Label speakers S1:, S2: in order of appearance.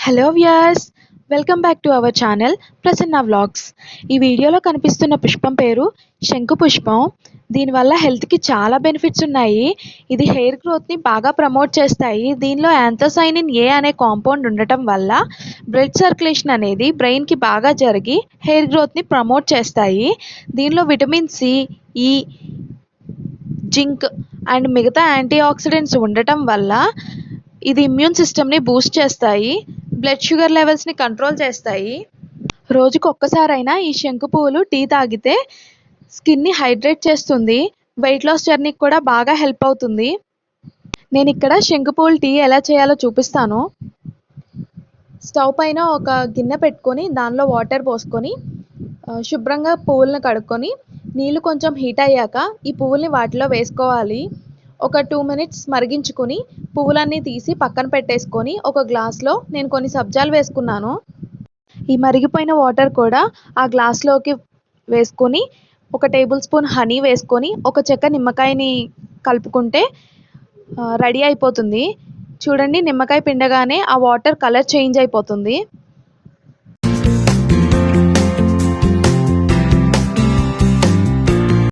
S1: Hello viewers, welcome back to our channel Prasanna vlogs. ఈ వీడియోలో కనిపిస్తున్న పుష్పం పేరు శంకు పుష్పం. దీనివల్ల హెల్త్కి చాలా బెనిఫిట్స్ ఉన్నాయి. ఇది హెయిర్ గ్రోత్ని బాగా ప్రమోట్ చేస్తాయి. దీనిలో యాంథోసైనిన్ ఏ అనే కాంపౌండ్ ఉండటం వల్ల బ్లడ్ సర్క్యులేషన్ అనేది బ్రెయిన్కి బాగా జరిగి హెయిర్ గ్రోత్ని ప్రమోట్ చేస్తాయి. దీనిలో విటమిన్ సి, ఈ, జింక్ అండ్ మిగతా యాంటీ ఆక్సిడెంట్స్ ఉండటం వల్ల ఇది ఇమ్యూన్ సిస్టమ్ని బూస్ట్ చేస్తాయి. బ్లడ్ షుగర్ లెవెల్స్ని కంట్రోల్ చేస్తాయి. రోజుకు ఒక్కసారైనా ఈ శంకు పువ్వులు టీ తాగితే స్కిన్ని హైడ్రేట్ చేస్తుంది. వెయిట్ లాస్ జర్నీకి కూడా బాగా హెల్ప్ అవుతుంది. నేను ఇక్కడ శంకు పువ్వుల టీ ఎలా చేయాలో చూపిస్తాను. స్టవ్ పైన ఒక గిన్నె పెట్టుకొని దానిలో వాటర్ పోసుకొని శుభ్రంగా పువ్వులను కడుక్కొని నీళ్ళు కొంచెం హీట్ అయ్యాక ఈ పువ్వుల్ని వాటిలో వేసుకోవాలి. ఒక 2 మినిట్స్ మరిగించుకొని పువ్వులన్నీ తీసి పక్కన పెట్టేసుకొని ఒక గ్లాస్లో నేను కొన్ని సబ్జాలు వేసుకున్నాను. ఈ మరిగిపోయిన వాటర్ కూడా ఆ గ్లాస్లోకి వేసుకొని ఒక టేబుల్ స్పూన్ హనీ వేసుకొని ఒక చెక్క నిమ్మకాయని కలుపుకుంటే రెడీ అయిపోతుంది. చూడండి, నిమ్మకాయ పిండగానే ఆ వాటర్ కలర్ చేంజ్ అయిపోతుంది.